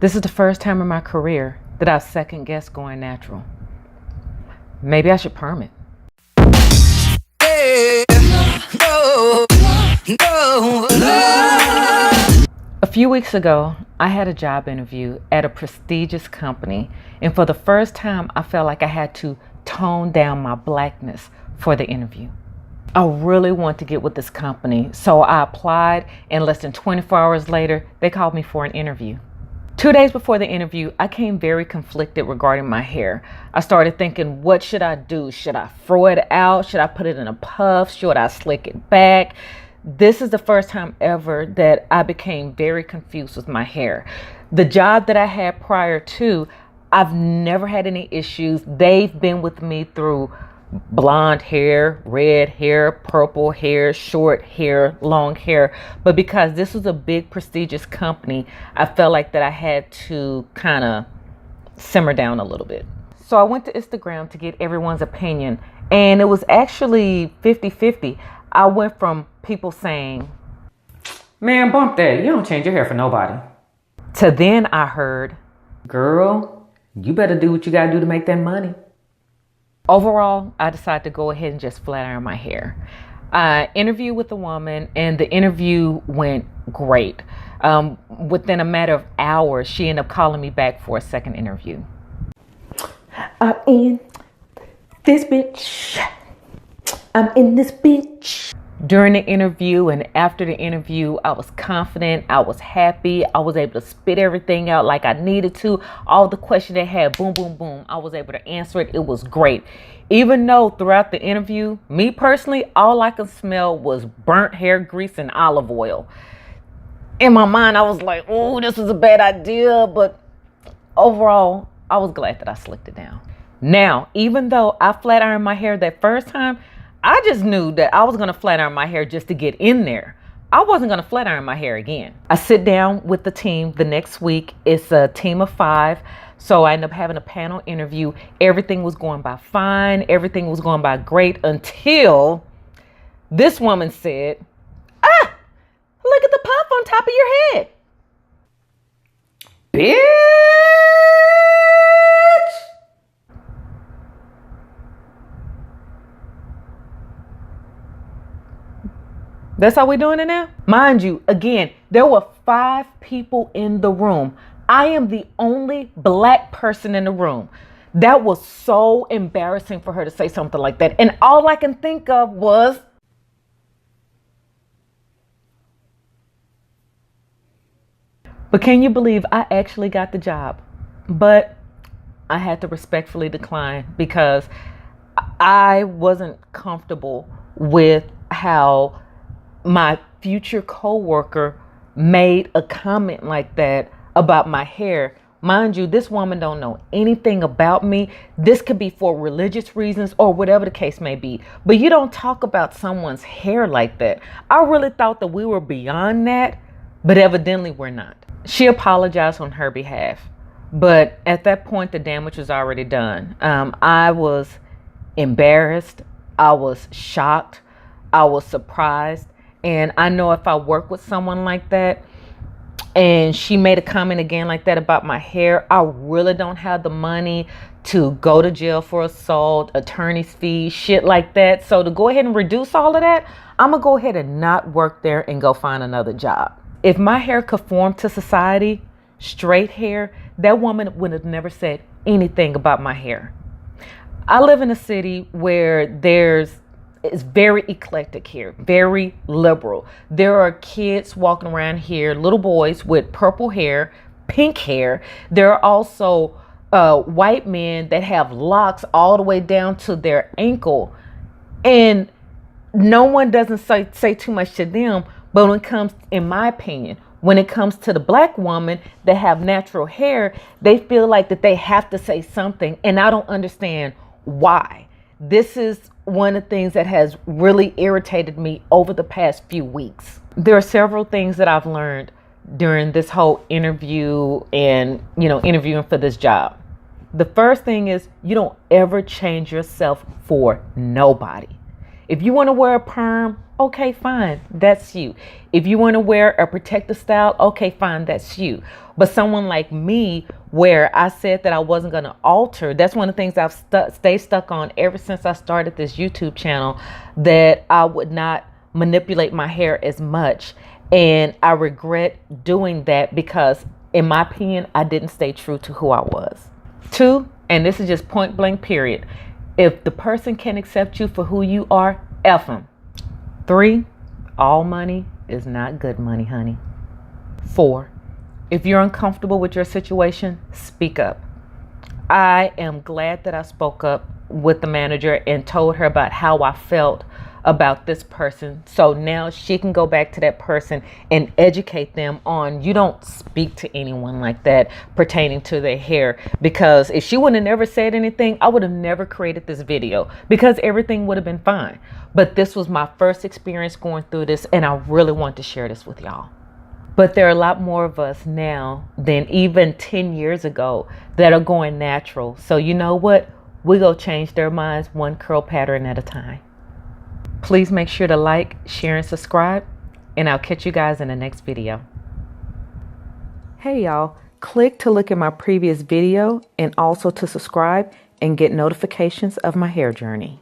This is the first time in my career that I've second guessed going natural. Maybe I should perm it. A few weeks ago, I had a job interview at a prestigious company, and for the first time, I felt like I had to tone down my blackness for the interview. I really want to get with this company, so I applied, and less than 24 hours later, they called me for an interview. 2 days before the interview, I came very conflicted regarding my hair. I started thinking, what should I do? Should I throw it out? Should I put it in a puff? Should I slick it back? This is the first time ever that I became very confused with my hair. The job that I had prior to, I've never had any issues. They've been with me through blonde hair, red hair, purple hair, short hair, long hair. But because this was a big prestigious company, I felt like that I had to kind of simmer down a little bit. So I went to Instagram to get everyone's opinion, and it was actually 50-50. I went from people saying, "Man, bump that. You don't change your hair for nobody," to then I heard, "Girl, you better do what you gotta do to make that money." Overall, I decided to go ahead and just flat iron my hair. I interviewed with a woman, and the interview went great. Within a matter of hours, she ended up calling me back for a second interview. I'm in this bitch. I'm in this bitch. During the interview and after the interview, I was confident. I was happy. I was able to spit everything out like I needed to. All the questions they had, boom, boom, boom. I was able to answer it. It was great. Even though throughout the interview, me personally, all I could smell was burnt hair grease and olive oil. In my mind, I was like, oh, this was a bad idea. But overall, I was glad that I slicked it down. Now, even though I flat ironed my hair that first time, I just knew that I was going to flat iron my hair just to get in there. I wasn't going to flat iron my hair again. I sit down with the team the next week. It's a team of 5. So I ended up having a panel interview. Everything was going by fine. Everything was going by great until this woman said, "Ah, look at the puff on top of your head." Bitch. That's how we're doing it now? Mind you, again, there were 5 people in the room. I am the only black person in the room. That was so embarrassing for her to say something like that. And all I can think of was, but can you believe I actually got the job? But I had to respectfully decline because I wasn't comfortable with how my future coworker made a comment like that about my hair. Mind you, this woman don't know anything about me. This could be for religious reasons or whatever the case may be. But you don't talk about someone's hair like that. I really thought that we were beyond that, but evidently we're not. She apologized on her behalf. But at that point, the damage was already done. I was embarrassed. I was shocked. I was surprised. And I know if I work with someone like that and she made a comment again like that about my hair, I really don't have the money to go to jail for assault, attorney's fees, shit like that. So to go ahead and reduce all of that, I'm going to go ahead and not work there and go find another job. If my hair conformed to society, straight hair, that woman would have never said anything about my hair. I live in a city where it's very eclectic here, very liberal. There are kids walking around here, little boys with purple hair, pink hair. There are also white men that have locks all the way down to their ankle. And no one doesn't say too much to them. But when it comes, in my opinion, when it comes to the black woman that have natural hair, they feel like that they have to say something. And I don't understand why. This is one of the things that has really irritated me over the past few weeks. There are several things that I've learned during this whole interview and, interviewing for this job. The first thing is you don't ever change yourself for nobody. If you want to wear a perm, okay, fine, that's you. If you want to wear a protective style, okay, fine, that's you. But someone like me, where I said that I wasn't going to alter, that's one of the things I've stayed stuck on ever since I started this YouTube channel, that I would not manipulate my hair as much. And I regret doing that because, in my opinion, I didn't stay true to who I was. 2, and this is just point blank period, if the person can accept you for who you are, F them. 3, all money is not good money, honey. 4, if you're uncomfortable with your situation, speak up. I am glad that I spoke up with the manager and told her about how I felt about this person, so now she can go back to that person and educate them on, you don't speak to anyone like that pertaining to their hair. Because if she would have never said anything, I would have never created this video, because everything would have been fine. But this was my first experience going through this, and I really want to share this with y'all. But there are a lot more of us now than even 10 years ago that are going natural. So you know what? We go change their minds one curl pattern at a time. Please make sure to like, share, and subscribe, and I'll catch you guys in the next video. Hey y'all, click to look at my previous video and also to subscribe and get notifications of my hair journey.